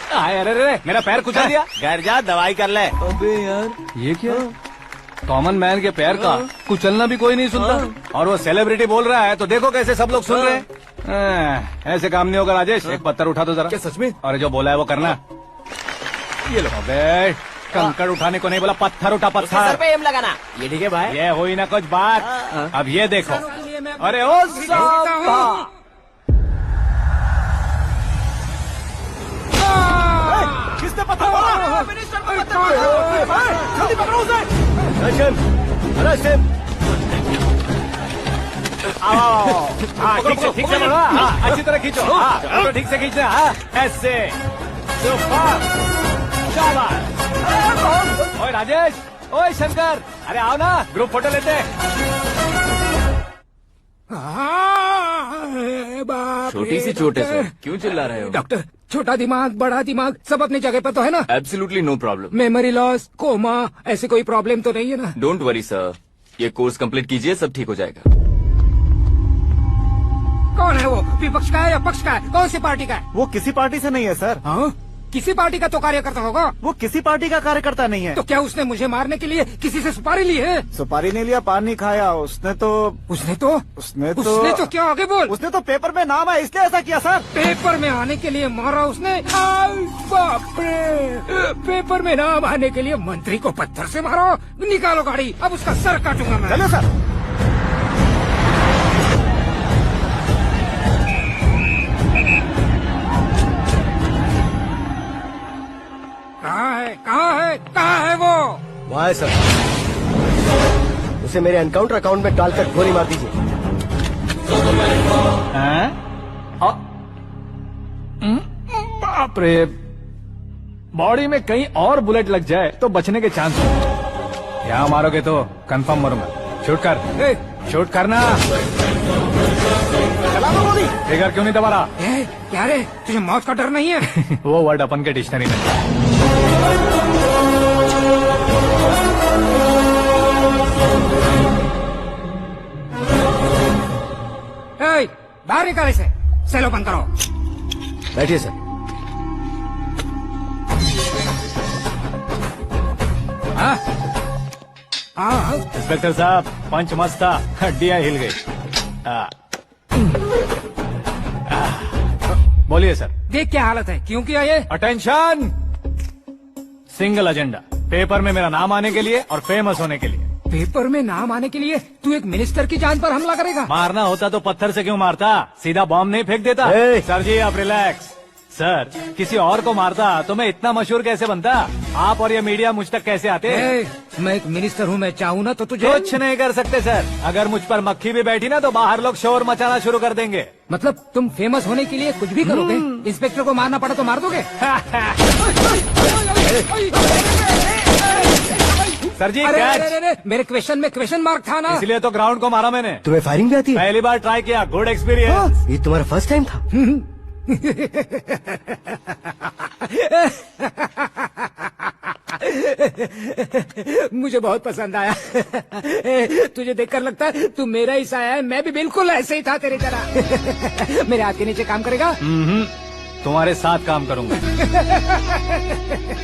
अरे अरे मेरा पैर कुचल दिया। घर जा दवाई कर ले। अबे यार ये क्या? कॉमन मैन के पैर का कुचलना भी कोई नहीं सुनता, और वो सेलिब्रिटी बोल रहा है तो देखो कैसे सब लोग सुन रहे हैं। ऐसे काम नहीं होगा राजेश, एक पत्थर उठा दो जरा। क्या सच में? और जो बोला है वो करना। ये लो। अबे कंकड़ उठाने को नहीं बोला, पत्थर उठा, सर पत्थर। पे एम लगाना। ये ठीक है भाई। ये हुई ना कुछ बात। अब ये देखो। अरे ओ साहब, किसने पत्थर मारा? मिनिस्टर को पत्थर मारा। जल्दी पकड़ो उसे। हाँ ठीक से पकड़ो। हाँ अच्छी तरह खींचो। हाँ तो ठीक से खींचना। हाँ ऐसे सुपर, शाबाश। ओए राजेश, ओए शंकर, अरे आओ ना, ग्रुप फोटो लेते हैं। छोटी सी चोट है सर, क्यों चिल्ला रहे हो? डॉक्टर, छोटा दिमाग बड़ा दिमाग सब अपनी जगह पर तो है ना? Absolutely no problem. Memory loss, coma, ऐसी कोई प्रॉब्लम तो नहीं है ना? डोंट वरी सर, ये कोर्स कंप्लीट कीजिए, सब ठीक हो जाएगा। कौन है वो? विपक्ष का है या पक्ष का है? कौन सी पार्टी का है? वो किसी पार्टी से नहीं है सर। हाँ? किसी पार्टी का तो कार्यकर्ता होगा। वो किसी पार्टी का कार्यकर्ता नहीं है। तो क्या उसने मुझे मारने के लिए किसी से सुपारी ली है? सुपारी नहीं लिया, पान नहीं खाया। उसने तो क्या आगे बोल? उसने तो पेपर में नाम है इसलिए ऐसा किया सर। पेपर में आने के लिए मारा उसने? आई बाप रे! पेपर में नाम आने के लिए मंत्री को पत्थर से मारो? निकालो गाड़ी, अब उसका सर काटूंगा मैं। चलो सर। कहाँ है वो? वहाँ है सर, उसे मेरे एनकाउंटर अकाउंट में डालकर गोली मार दीजिए। बाप रे, बॉडी में कहीं और बुलेट लग जाए तो बचने के चांस हैं। यहाँ मारोगे तो कंफर्म मरूंगा। शूट कर, शूट करना। चला दो गोली। ट्रिगर क्यों नहीं दबा रहा? क्या रे, तुझे मौत का डर नहीं है? वो वर्ड अपन के डिक्शनरी में। बाहर निकाल इसे, सेलो बंद करो। बैठिए सर। हाँ इंस्पेक्टर साहब, पंच मस्त था, हड्डियां हिल गई। बोलिए सर। देख क्या हालत है, क्यों किया ये? अटेंशन, सिंगल एजेंडा, पेपर में मेरा नाम आने के लिए और फेमस होने के लिए। पेपर में नाम आने के लिए तू एक मिनिस्टर की जान पर हमला करेगा? मारना होता तो पत्थर से क्यों मारता, सीधा बॉम्ब नहीं फेंक देता। सर जी आप रिलैक्स। सर, किसी और को मारता तो मैं इतना मशहूर कैसे बनता? आप और ये मीडिया मुझ तक कैसे आते? मैं एक मिनिस्टर हूँ, मैं चाहूँ ना तो तुझे कुछ नहीं कर सकते सर। अगर मुझ पर मक्खी भी बैठी ना तो बाहर लोग शोर मचाना शुरू कर देंगे। मतलब तुम फेमस होने के लिए कुछ भी करोगे? इंस्पेक्टर को मारना पड़ा तो मार दोगे? सर जी मेरे क्वेश्चन में क्वेश्चन मार्क था ना, इसलिए तो ग्राउंड को मारा मैंने। तुम्हें फायरिंग भी आती है? पहली बार ट्राई किया, गुड एक्सपीरियंस। ये तुम्हारा फर्स्ट टाइम था? मुझे बहुत पसंद आया। तुझे देखकर लगता है तू मेरा ही साया है। मैं भी बिल्कुल ऐसे ही था तेरी तरह। मेरे हाथ के नीचे काम करेगा? तुम्हारे साथ काम करूंगा।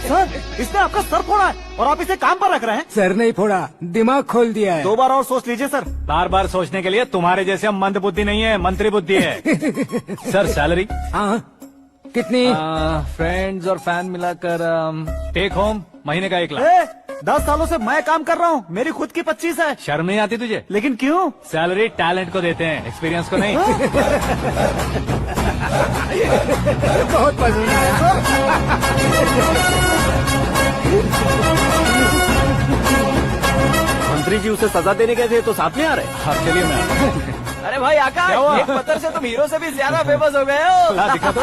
सर, इसने आपका सर फोड़ा है और आप इसे काम पर रख रहे हैं। सर नहीं फोड़ा, दिमाग खोल दिया है। 2 बार और सोच लीजिए सर। बार बार सोचने के लिए तुम्हारे जैसे मंद बुद्धि नहीं है, मंत्री बुद्धि है। Sir salary? हाँ कितनी? फ्रेंड्स और फैन मिलाकर टेक होम महीने का 1 लाख। 10 सालों से मैं काम कर रहा हूँ, मेरी खुद की 25 है। शर्म नहीं आती तुझे? लेकिन क्यों? सैलरी टैलेंट को देते हैं, एक्सपीरियंस को नहीं। बहुत पसंद आया। मंत्री जी उसे सजा देने गए थे तो साथ में आ रहे। हाँ चलिए मैं। अरे भाई आकाश, एक पत्थर से तुम हीरो से भी ज्यादा फेमस हो गए हो। दिखा दो।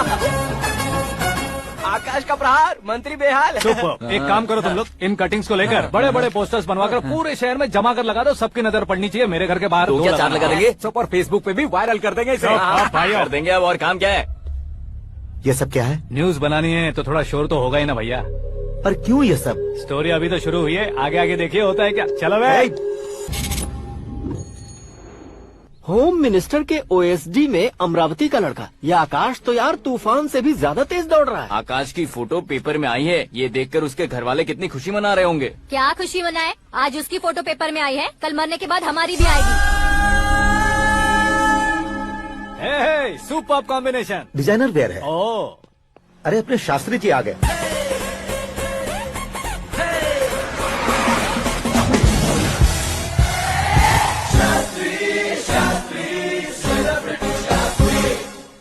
आकाश का प्रहार, मंत्री बेहाल। सुपर। एक काम करो तुम लोग, इन कटिंग्स को लेकर बड़े बड़े पोस्टर्स बनवाकर पूरे शहर में जमा कर लगा दो, सबकी नजर पड़नी चाहिए। मेरे घर के बाहर तो क्या 4 लगा देंगे? सुपर, फेसबुक पे भी वायरल कर देंगे इसे। भाई कर देंगे। अब और काम क्या है? ये सब क्या है? न्यूज बनानी है तो थोड़ा शोर तो होगा ही ना भैया। पर क्यों ये सब? स्टोरी अभी तो शुरू हुई है, आगे आगे देखिए होता है क्या। चलो भाई। होम मिनिस्टर के ओएसडी में अमरावती का लड़का। ये आकाश तो यार तूफान से भी ज्यादा तेज दौड़ रहा है। आकाश की फोटो पेपर में आई है, ये देखकर उसके घर वाले कितनी खुशी मना रहे होंगे। क्या खुशी मनाए? आज उसकी फोटो पेपर में आई है, कल मरने के बाद हमारी भी आएगी। Super combination. डिजाइनर वेयर है। ओ अरे अपने शास्त्री जी आ गए।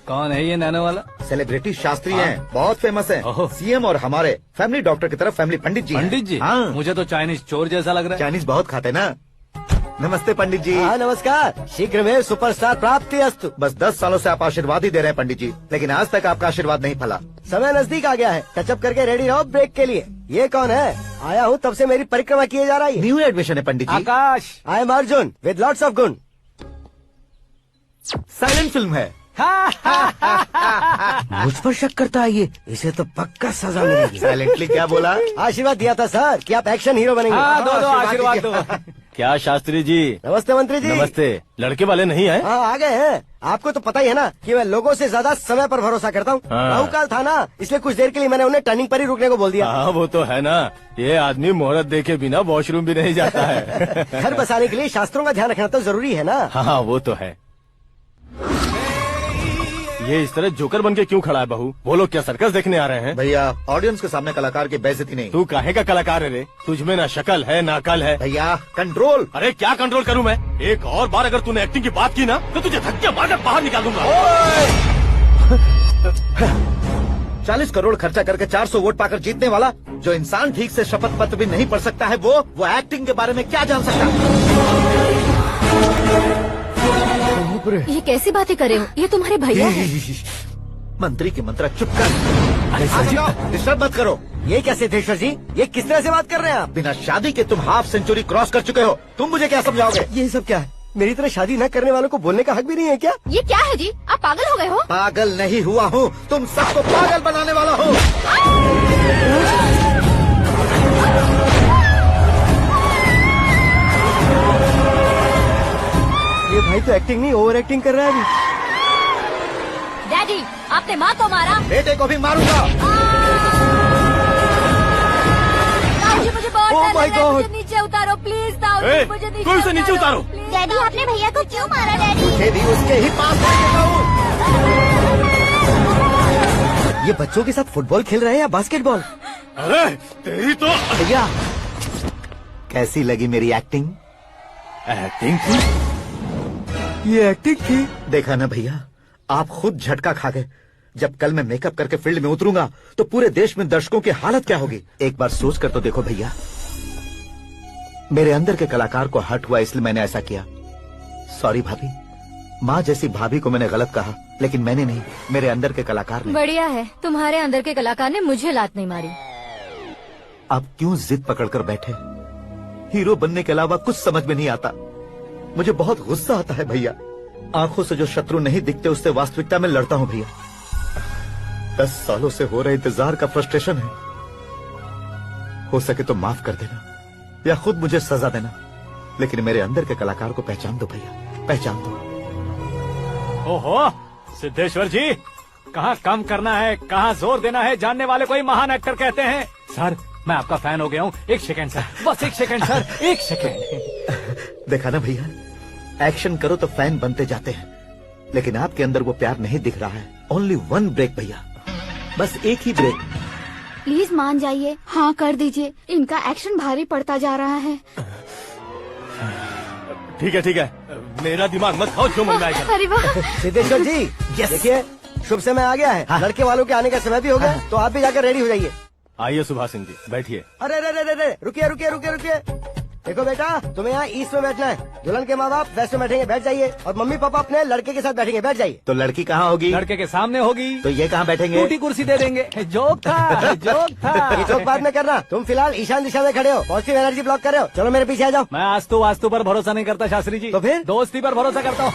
कौन है ये नैनो वाला? सेलिब्रिटी शास्त्री हैं, बहुत फेमस हैं। ओहो। सीएम और हमारे फैमिली डॉक्टर की तरफ फैमिली पंडित जी हैं। पंडित जी? हाँ। मुझे तो चाइनीज चोर जैसा लग रहा है। चाइनीज बहुत खाते ना। नमस्ते पंडित जी। हाँ नमस्कार, शीघ्र में सुपरस्टार प्राप्ति अस्तु। बस 10 सालों से आप आशीर्वाद ही दे रहे हैं पंडित जी, लेकिन आज तक आपका आशीर्वाद नहीं फला। समय नजदीक आ गया है, टचअप करके रेडी रहो ब्रेक के लिए। ये कौन है? आया हूँ तब से मेरी परिक्रमा किए जा रही है। न्यू एडमिशन है Pandit ji. Akash. I am Arjun with lots of गुण। साइलेंट फिल्म है। मुझ पर शक करता है ये, इसे तो पक्का सजा मिलेगी। साइलेंटली क्या बोला? आशीर्वाद दिया था सर कि आप एक्शन हीरो बनेंगे। हाँ, दो आशीर्वाद दो। क्या शास्त्री जी? नमस्ते मंत्री जी। नमस्ते। लड़के वाले नहीं आए? हाँ आ गए हैं। आपको तो पता ही है ना कि मैं लोगों से ज्यादा समय पर भरोसा करता हूँ। हाँ। राहु काल था ना, इसलिए कुछ देर के लिए मैंने उन्हें टर्निंग पर ही रुकने को बोल दिया। हाँ वो तो है ना, ये आदमी मुहूर्त देखे बिना वॉशरूम भी नहीं जाता है। घर बसाने के लिए शास्त्रों का ध्यान रखना तो जरूरी है ना। हाँ वो तो है। ये इस तरह जोकर बन के क्यों खड़ा है बहू? वो लोग क्या सर्कस देखने आ रहे हैं? भैया ऑडियंस के सामने कलाकार की बेइज्जती नहीं। तू काहे का कलाकार है रे? तुझमें ना शक्ल है ना अकल है। भैया कंट्रोल। अरे क्या कंट्रोल करूं मैं? एक और बार अगर तूने एक्टिंग की बात की ना तो तुझे धक्के मारकर बाहर निकाल दूंगा। 40 करोड़ खर्चा करके 400 वोट पाकर जीतने वाला जो इंसान ठीक से शपथ पत्र भी नहीं पढ़ सकता है, वो एक्टिंग के बारे में क्या जान सकता है? ये कैसी बातें कर रहे हो? ये तुम्हारे भैया हैं। मंत्री की मंत्रा चुप कर। डिस्टर्ब मत करो। ये क्या सिद्धेश्वर जी, ये किस तरह से बात कर रहे हैं आप? बिना शादी के तुम हाफ सेंचुरी क्रॉस कर चुके हो, तुम मुझे क्या समझाओगे? ये सब क्या है? मेरी तरह शादी न करने वालों को बोलने का हक भी नहीं है क्या? ये क्या है जी? आप पागल हो गए हो? पागल नहीं हुआ हूँ, तुम सबको पागल बनाने वाला हो। ये भाई तो एक्टिंग नहीं ओवर एक्टिंग कर रहा है अभी। डैडी, आपने माँ को मारा। बेटे को भी मारूंगा। ताऊजी मुझे बहुत Oh डर my लग रहा है, God! मुझे नीचे उतारो प्लीज। ताऊजी ए, मुझे तू इसे नीचे उतारो। प्लीज। डैडी आपने भैया को क्यों मारा? डैडी मुझे भी उसके ही पास भेजेगा हूँ। ये बच्चों के साथ फुटबॉल खेल रहे हैं या बास्केटबॉल? अरे तेरी तो भैया कैसी लगी मेरी एक्टिंग? एक्टिंग थी। ये एक्टिंग थी। देखा ना भैया, आप खुद झटका खा गए। जब कल मैं मेकअप करके फील्ड में उतरूंगा तो पूरे देश में दर्शकों की हालत क्या होगी? एक बार सोच कर तो देखो भैया। मेरे अंदर के कलाकार को हर्ट हुआ इसलिए मैंने ऐसा किया। सॉरी भाभी। माँ जैसी भाभी को मैंने गलत कहा, लेकिन मैंने नहीं, मेरे अंदर के कलाकार ने। बढ़िया है, तुम्हारे अंदर के कलाकार ने मुझे लात नहीं मारी। आप क्यों जिद पकड़कर बैठे? हीरो बनने के अलावा कुछ समझ में नहीं आता। मुझे बहुत गुस्सा आता है भैया। आंखों से जो शत्रु नहीं दिखते उससे वास्तविकता में लड़ता हूँ भैया। 10 सालों से हो रहे इंतजार का फ्रस्ट्रेशन है। हो सके तो माफ कर देना या खुद मुझे सजा देना, लेकिन मेरे अंदर के कलाकार को पहचान दो भैया, पहचान दो। ओहो सिद्धेश्वर जी, कहाँ कम करना है, कहाँ जोर देना है, जानने वाले को ही महान एक्टर कहते हैं। सर मैं आपका फैन हो गया हूँ। एक सेकंड सर, बस एक सेकंड सर, एक सेकंड। देखा ना भैया, एक्शन करो तो फैन बनते जाते हैं, लेकिन आपके अंदर वो प्यार नहीं दिख रहा है। ओनली वन ब्रेक भैया, बस एक ही ब्रेक। प्लीज मान जाइए, हाँ कर दीजिए। इनका एक्शन भारी पड़ता जा रहा है। ठीक है, मेरा दिमाग मत खाओ, जो मन में आएगा। अरे वाह! सिद्धेश्वर जी देखिए, शुभ समय आ गया है। लड़के वालों के आने का समय भी हो गया, तो आप भी जाकर रेडी हो जाइए। आइए सुभाष सिंह जी, बैठिए। अरे रुकिए। देखो बेटा, तुम्हें यहाँ ईस्ट में बैठना है। दुल्हन के माँ बाप वेस्ट में बैठेंगे, बैठ जाइए। और मम्मी पापा अपने लड़के के साथ बैठेंगे, बैठ जाइए। तो लड़की कहाँ होगी? लड़के के सामने होगी। तो ये कहाँ बैठेंगे? टूटी कुर्सी दे देंगे। जोक था, जोक था। ये जोक बाद में करना। तुम फिलहाल ईशान दिशा में खड़े हो, पॉजिटिव एनर्जी ब्लॉक कर रहे हो। चलो मेरे पीछे आ जाओ। मैं वास्तु पर भरोसा नहीं करता शास्त्री जी। तो फिर? दोस्ती पर भरोसा करता हूँ।